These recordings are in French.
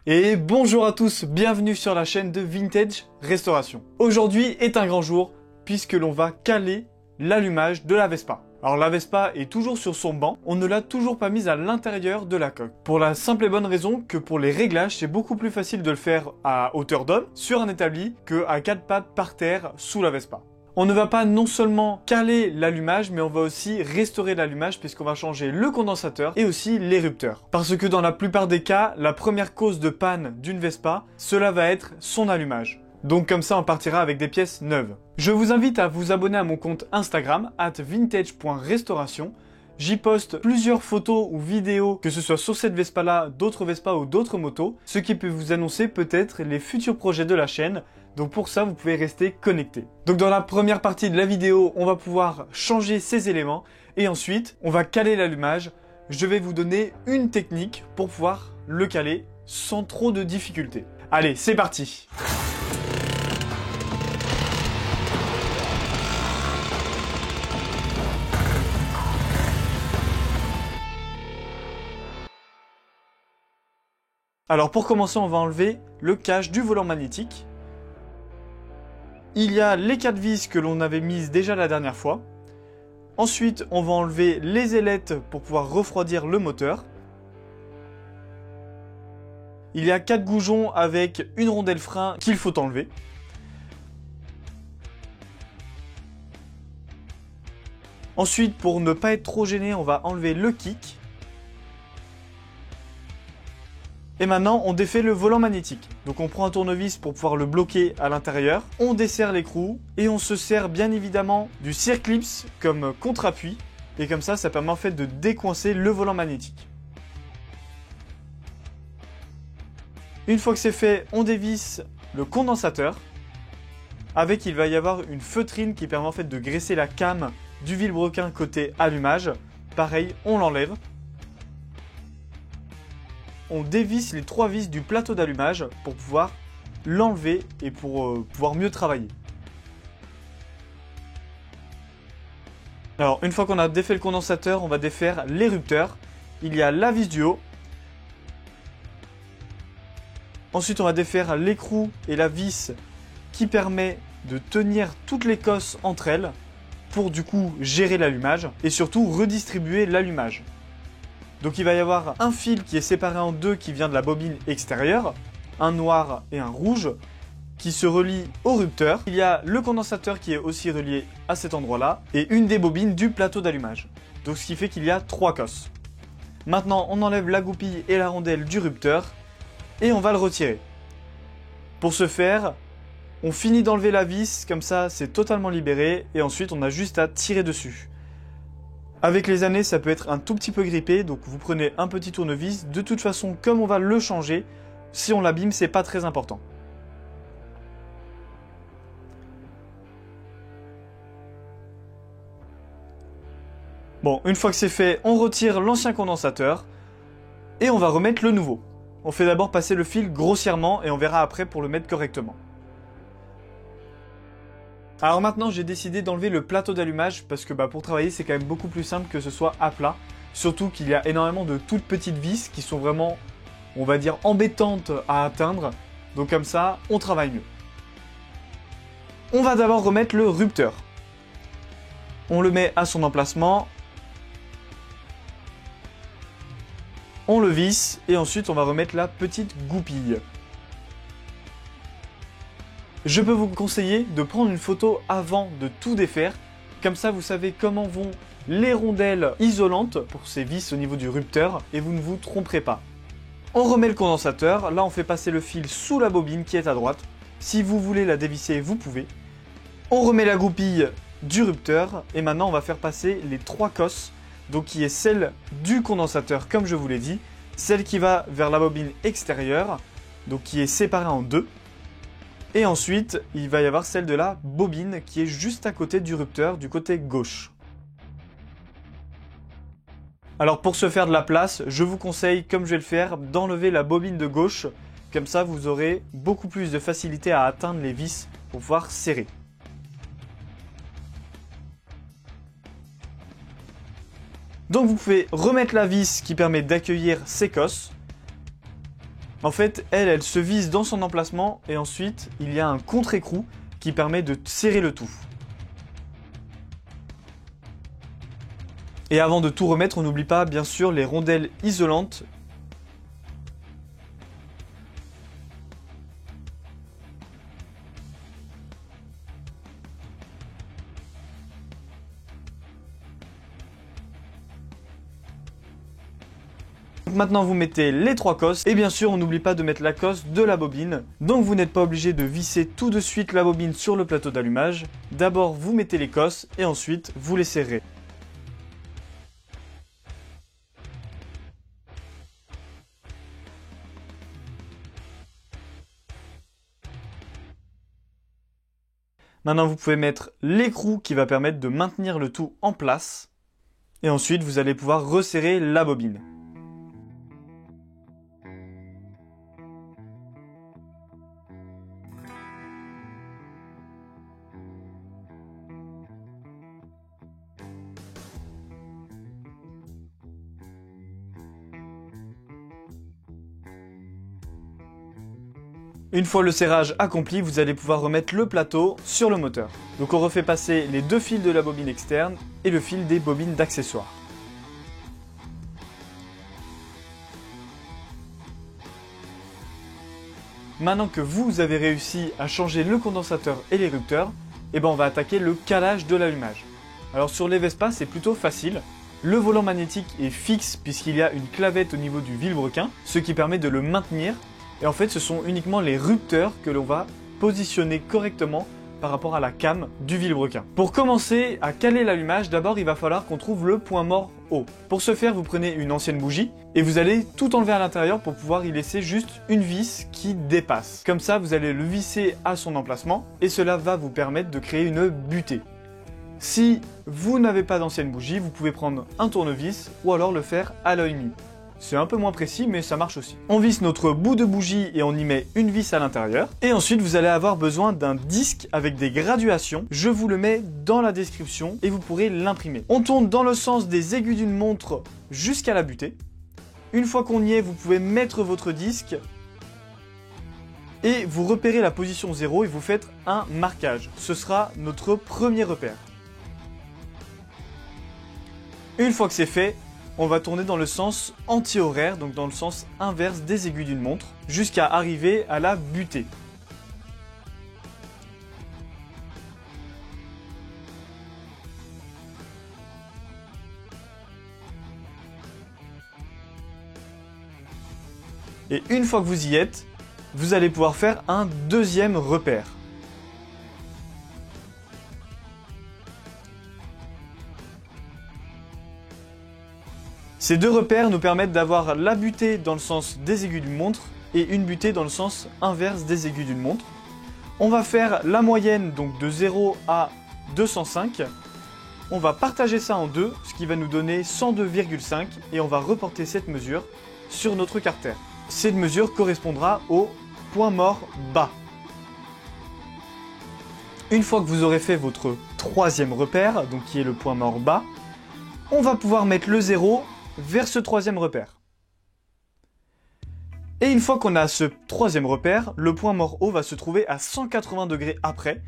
Et bonjour à tous, bienvenue sur la chaîne de Vintage Restauration. Aujourd'hui est un grand jour puisque l'on va caler l'allumage de la Vespa. Alors la Vespa est toujours sur son banc, on ne l'a toujours pas mise à l'intérieur de la coque. Pour la simple et bonne raison que pour les réglages, c'est beaucoup plus facile de le faire à hauteur d'homme sur un établi que à 4 pattes par terre sous la Vespa. On ne va pas non seulement caler l'allumage, mais on va aussi restaurer l'allumage puisqu'on va changer le condensateur et aussi l'érupteur. Parce que dans la plupart des cas, la première cause de panne d'une Vespa, cela va être son allumage. Donc comme ça, on partira avec des pièces neuves. Je vous invite à vous abonner à mon compte Instagram, @vintage.restauration. J'y poste plusieurs photos ou vidéos, que ce soit sur cette Vespa-là, d'autres Vespa ou d'autres motos, ce qui peut vous annoncer peut-être les futurs projets de la chaîne. Donc pour ça, vous pouvez rester connecté. Donc dans la première partie de la vidéo, on va pouvoir changer ces éléments et ensuite, on va caler l'allumage. Je vais vous donner une technique pour pouvoir le caler sans trop de difficultés. Allez, c'est parti! Alors pour commencer, on va enlever le cache du volant magnétique. Il y a les 4 vis que l'on avait mises déjà la dernière fois. Ensuite, on va enlever les ailettes pour pouvoir refroidir le moteur. Il y a 4 goujons avec une rondelle frein qu'il faut enlever. Ensuite, pour ne pas être trop gêné, on va enlever le kick. Et maintenant, on défait le volant magnétique. Donc on prend un tournevis pour pouvoir le bloquer à l'intérieur. On desserre l'écrou et on se sert bien évidemment du circlips comme contre-appui. Et comme ça permet en fait de décoincer le volant magnétique. Une fois que c'est fait, on dévisse le condensateur. Avec, il va y avoir une feutrine qui permet en fait de graisser la came du vilebrequin côté allumage. Pareil, on l'enlève. On dévisse les 3 vis du plateau d'allumage pour pouvoir l'enlever et pour pouvoir mieux travailler. Alors, une fois qu'on a défait le condensateur, on va défaire l'érupteur. Il y a la vis du haut. Ensuite, on va défaire l'écrou et la vis qui permet de tenir toutes les cosses entre elles pour du coup gérer l'allumage et surtout redistribuer l'allumage. Donc il va y avoir un fil qui est séparé en deux qui vient de la bobine extérieure, un noir et un rouge, qui se relient au rupteur. Il y a le condensateur qui est aussi relié à cet endroit-là, et une des bobines du plateau d'allumage. Donc ce qui fait qu'il y a 3 cosses. Maintenant on enlève la goupille et la rondelle du rupteur, et on va le retirer. Pour ce faire, on finit d'enlever la vis, comme ça c'est totalement libéré, et ensuite on a juste à tirer dessus. Avec les années, ça peut être un tout petit peu grippé, donc vous prenez un petit tournevis. De toute façon, comme on va le changer, si on l'abîme, c'est pas très important. Bon, une fois que c'est fait, on retire l'ancien condensateur et on va remettre le nouveau. On fait d'abord passer le fil grossièrement et on verra après pour le mettre correctement. Alors maintenant, j'ai décidé d'enlever le plateau d'allumage parce que pour travailler, c'est quand même beaucoup plus simple que ce soit à plat. Surtout qu'il y a énormément de toutes petites vis qui sont vraiment, on va dire, embêtantes à atteindre. Donc comme ça, on travaille mieux. On va d'abord remettre le rupteur. On le met à son emplacement. On le visse et ensuite on va remettre la petite goupille. Je peux vous conseiller de prendre une photo avant de tout défaire. Comme ça, vous savez comment vont les rondelles isolantes pour ces vis au niveau du rupteur et vous ne vous tromperez pas. On remet le condensateur. Là, on fait passer le fil sous la bobine qui est à droite. Si vous voulez la dévisser, vous pouvez. On remet la goupille du rupteur et maintenant, on va faire passer les 3 cosses. Donc, qui est celle du condensateur, comme je vous l'ai dit. Celle qui va vers la bobine extérieure, donc qui est séparée en 2. Et ensuite, il va y avoir celle de la bobine qui est juste à côté du rupteur, du côté gauche. Alors pour se faire de la place, je vous conseille, comme je vais le faire, d'enlever la bobine de gauche. Comme ça, vous aurez beaucoup plus de facilité à atteindre les vis pour pouvoir serrer. Donc vous pouvez remettre la vis qui permet d'accueillir ces cosses. En fait, elle se visse dans son emplacement et ensuite, il y a un contre-écrou qui permet de serrer le tout. Et avant de tout remettre, on n'oublie pas bien sûr les rondelles isolantes. Maintenant vous mettez les 3 cosses et bien sûr on n'oublie pas de mettre la cosse de la bobine. Donc vous n'êtes pas obligé de visser tout de suite la bobine sur le plateau d'allumage. D'abord vous mettez les cosses et ensuite vous les serrez. Maintenant vous pouvez mettre l'écrou qui va permettre de maintenir le tout en place. Et ensuite vous allez pouvoir resserrer la bobine. Une fois le serrage accompli, vous allez pouvoir remettre le plateau sur le moteur. Donc on refait passer les 2 fils de la bobine externe et le fil des bobines d'accessoires. Maintenant que vous avez réussi à changer le condensateur et l'érupteur, on va attaquer le calage de l'allumage. Alors sur les Vespa, c'est plutôt facile. Le volant magnétique est fixe puisqu'il y a une clavette au niveau du vilebrequin, ce qui permet de le maintenir. Et en fait, ce sont uniquement les rupteurs que l'on va positionner correctement par rapport à la came du vilebrequin. Pour commencer à caler l'allumage, d'abord il va falloir qu'on trouve le point mort haut. Pour ce faire, vous prenez une ancienne bougie et vous allez tout enlever à l'intérieur pour pouvoir y laisser juste une vis qui dépasse. Comme ça, vous allez le visser à son emplacement et cela va vous permettre de créer une butée. Si vous n'avez pas d'ancienne bougie, vous pouvez prendre un tournevis ou alors le faire à l'œil nu. C'est un peu moins précis, mais ça marche aussi. On visse notre bout de bougie et on y met une vis à l'intérieur. Et ensuite, vous allez avoir besoin d'un disque avec des graduations. Je vous le mets dans la description et vous pourrez l'imprimer. On tourne dans le sens des aiguilles d'une montre jusqu'à la butée. Une fois qu'on y est, vous pouvez mettre votre disque et vous repérez la position 0 et vous faites un marquage. Ce sera notre premier repère. Une fois que c'est fait, on va tourner dans le sens anti-horaire, donc dans le sens inverse des aiguilles d'une montre, jusqu'à arriver à la butée. Et une fois que vous y êtes, vous allez pouvoir faire un deuxième repère. Ces 2 repères nous permettent d'avoir la butée dans le sens des aiguilles d'une montre et une butée dans le sens inverse des aiguilles d'une montre. On va faire la moyenne donc de 0 à 205. On va partager ça en 2, ce qui va nous donner 102,5 et on va reporter cette mesure sur notre carter. Cette mesure correspondra au point mort bas. Une fois que vous aurez fait votre troisième repère, donc qui est le point mort bas, on va pouvoir mettre le 0 vers ce troisième repère. Et une fois qu'on a ce troisième repère, le point mort haut va se trouver à 180 degrés après.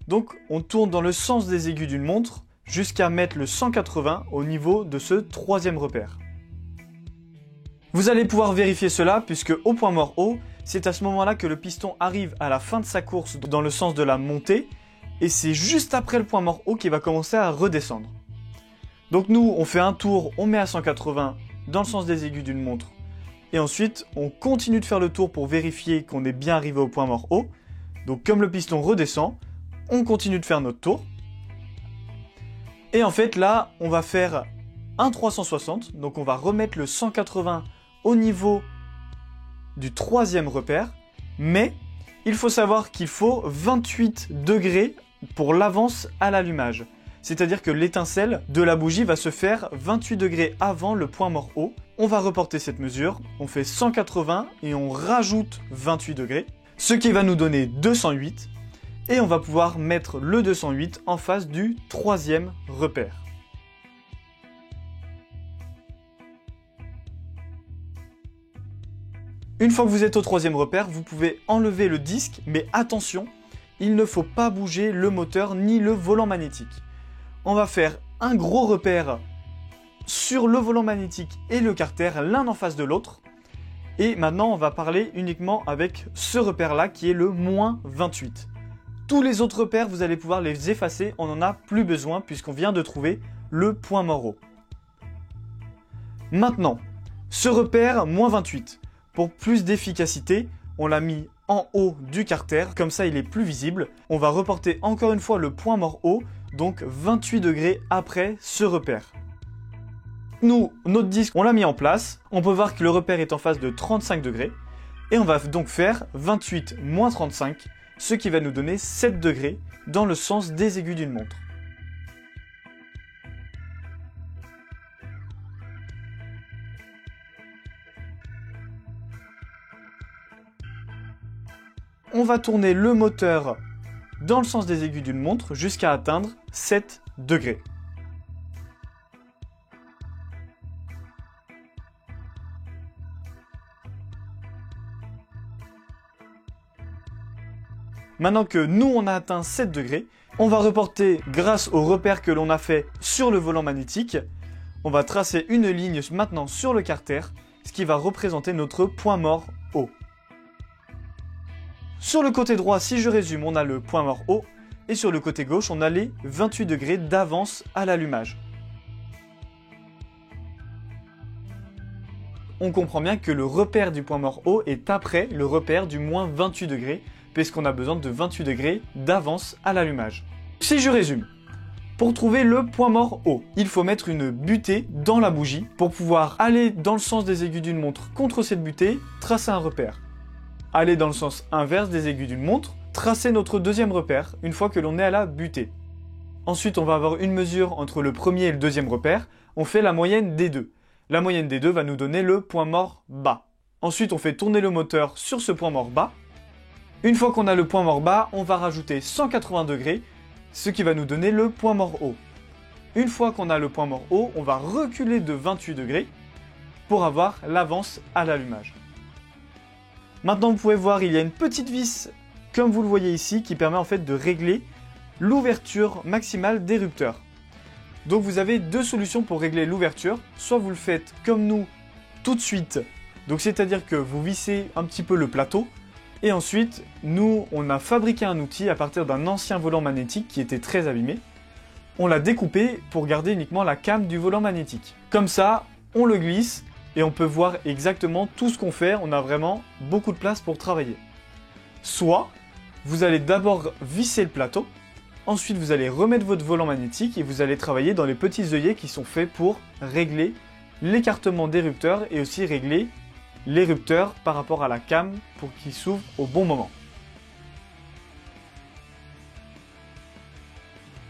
Donc on tourne dans le sens des aiguilles d'une montre jusqu'à mettre le 180 au niveau de ce troisième repère. Vous allez pouvoir vérifier cela puisque au point mort haut, c'est à ce moment-là que le piston arrive à la fin de sa course dans le sens de la montée et c'est juste après le point mort haut qu'il va commencer à redescendre. Donc nous, on fait un tour, on met à 180 dans le sens des aiguilles d'une montre. Et ensuite, on continue de faire le tour pour vérifier qu'on est bien arrivé au point mort haut. Donc comme le piston redescend, on continue de faire notre tour. Et en fait là, on va faire un 360. Donc on va remettre le 180 au niveau du troisième repère. Mais il faut savoir qu'il faut 28 degrés pour l'avance à l'allumage. C'est-à-dire que l'étincelle de la bougie va se faire 28 degrés avant le point mort haut. On va reporter cette mesure, on fait 180 et on rajoute 28 degrés, ce qui va nous donner 208. Et on va pouvoir mettre le 208 en face du troisième repère. Une fois que vous êtes au troisième repère, vous pouvez enlever le disque, mais attention, il ne faut pas bouger le moteur ni le volant magnétique. On va faire un gros repère sur le volant magnétique et le carter, l'un en face de l'autre. Et maintenant, on va parler uniquement avec ce repère-là qui est le moins 28. Tous les autres repères, vous allez pouvoir les effacer, on n'en a plus besoin puisqu'on vient de trouver le point mort haut. Maintenant, ce repère moins 28, pour plus d'efficacité, on l'a mis en haut du carter, comme ça il est plus visible. On va reporter encore une fois le point mort haut, donc 28 degrés après ce repère. Nous, notre disque, on l'a mis en place, on peut voir que le repère est en phase de 35 degrés, et on va donc faire 28 moins 35, ce qui va nous donner 7 degrés dans le sens des aiguilles d'une montre. On va tourner le moteur dans le sens des aiguilles d'une montre jusqu'à atteindre 7 degrés. Maintenant que nous on a atteint 7 degrés, on va reporter grâce au repère que l'on a fait sur le volant magnétique. On va tracer une ligne maintenant sur le carter, ce qui va représenter notre point mort haut. Sur le côté droit, si je résume, on a le point mort haut, et sur le côté gauche, on a les 28 degrés d'avance à l'allumage. On comprend bien que le repère du point mort haut est après le repère du moins 28 degrés, puisqu'on a besoin de 28 degrés d'avance à l'allumage. Si je résume, pour trouver le point mort haut, il faut mettre une butée dans la bougie pour pouvoir aller dans le sens des aiguilles d'une montre contre cette butée, tracer un repère. Aller dans le sens inverse des aiguilles d'une montre, tracer notre deuxième repère une fois que l'on est à la butée. Ensuite, on va avoir une mesure entre le premier et le deuxième repère, on fait la moyenne des deux. La moyenne des deux va nous donner le point mort bas. Ensuite, on fait tourner le moteur sur ce point mort bas. Une fois qu'on a le point mort bas, on va rajouter 180 degrés, ce qui va nous donner le point mort haut. Une fois qu'on a le point mort haut, on va reculer de 28 degrés pour avoir l'avance à l'allumage. Maintenant, vous pouvez voir, il y a une petite vis, comme vous le voyez ici, qui permet en fait de régler l'ouverture maximale des rupteurs. Donc vous avez deux solutions pour régler l'ouverture. Soit vous le faites comme nous, tout de suite. Donc c'est-à-dire que vous vissez un petit peu le plateau. Et ensuite, nous, on a fabriqué un outil à partir d'un ancien volant magnétique qui était très abîmé. On l'a découpé pour garder uniquement la came du volant magnétique. Comme ça, on le glisse et on peut voir exactement tout ce qu'on fait. On a vraiment beaucoup de place pour travailler. Soit, vous allez d'abord visser le plateau. Ensuite, vous allez remettre votre volant magnétique et vous allez travailler dans les petits œillets qui sont faits pour régler l'écartement des rupteurs et aussi régler les rupteurs par rapport à la came pour qu'ils s'ouvrent au bon moment.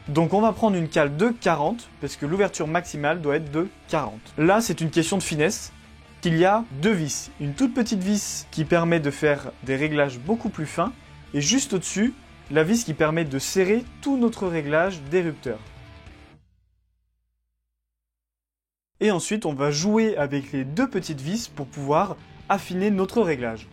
Donc on va prendre une cale de 40 parce que l'ouverture maximale doit être de 40. Là, c'est une question de finesse. Il y a deux vis. Une toute petite vis qui permet de faire des réglages beaucoup plus fins et juste au-dessus, la vis qui permet de serrer tout notre réglage des rupteurs. Et ensuite, on va jouer avec les deux petites vis pour pouvoir affiner notre réglage.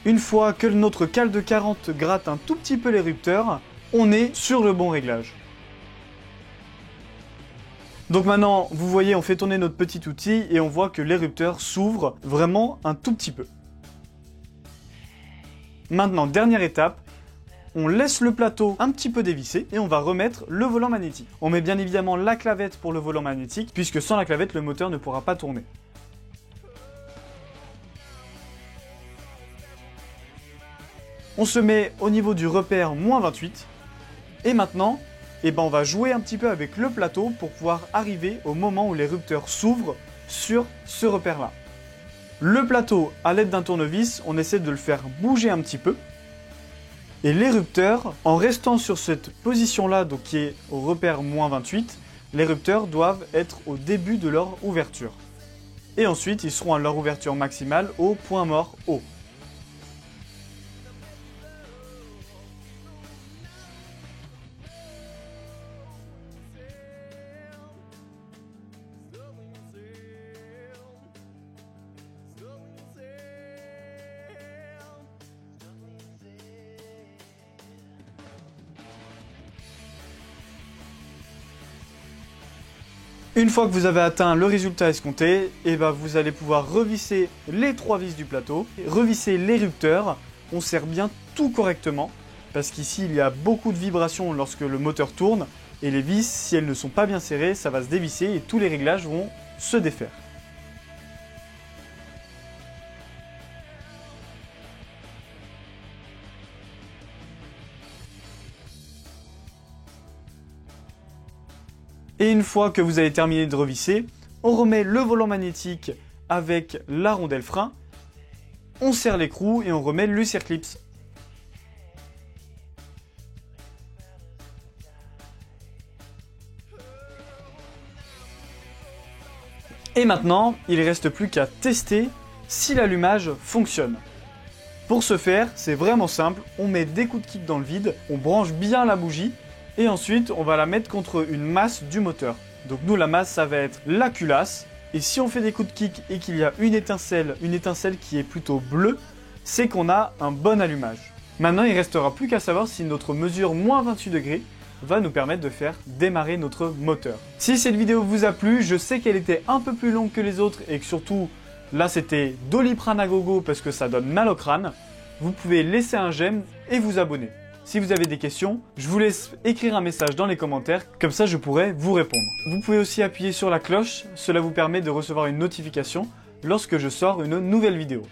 Une fois que notre cale de 40 gratte un tout petit peu les rupteurs, on est sur le bon réglage. Donc maintenant, vous voyez, on fait tourner notre petit outil et on voit que les rupteurs s'ouvrent vraiment un tout petit peu. Maintenant, dernière étape, on laisse le plateau un petit peu dévissé et on va remettre le volant magnétique. On met bien évidemment la clavette pour le volant magnétique, puisque sans la clavette, le moteur ne pourra pas tourner. On se met au niveau du repère moins 28. Et maintenant, on va jouer un petit peu avec le plateau pour pouvoir arriver au moment où les rupteurs s'ouvrent sur ce repère-là. Le plateau, à l'aide d'un tournevis, on essaie de le faire bouger un petit peu. Et l'érupteur, en restant sur cette position-là, donc qui est au repère -28, les érupteurs doivent être au début de leur ouverture. Et ensuite, ils seront à leur ouverture maximale au point mort haut. Une fois que vous avez atteint le résultat escompté, vous allez pouvoir revisser les 3 vis du plateau, revisser l'érupteur. On serre bien tout correctement, parce qu'ici il y a beaucoup de vibrations lorsque le moteur tourne, et les vis, si elles ne sont pas bien serrées, ça va se dévisser et tous les réglages vont se défaire. Et une fois que vous avez terminé de revisser, on remet le volant magnétique avec la rondelle frein, on serre l'écrou et on remet le circlips. Et maintenant, il ne reste plus qu'à tester si l'allumage fonctionne. Pour ce faire, c'est vraiment simple, on met des coups de kick dans le vide, on branche bien la bougie, et ensuite on va la mettre contre une masse du moteur. Donc nous la masse ça va être la culasse, et si on fait des coups de kick et qu'il y a une étincelle qui est plutôt bleue, c'est qu'on a un bon allumage. Maintenant il ne restera plus qu'à savoir si notre mesure -28 degrés va nous permettre de faire démarrer notre moteur. Si cette vidéo vous a plu, je sais qu'elle était un peu plus longue que les autres et que surtout là c'était Doliprane à gogo parce que ça donne mal au crâne, vous pouvez laisser un j'aime et vous abonner. Si vous avez des questions, je vous laisse écrire un message dans les commentaires, comme ça je pourrai vous répondre. Vous pouvez aussi appuyer sur la cloche, cela vous permet de recevoir une notification lorsque je sors une nouvelle vidéo.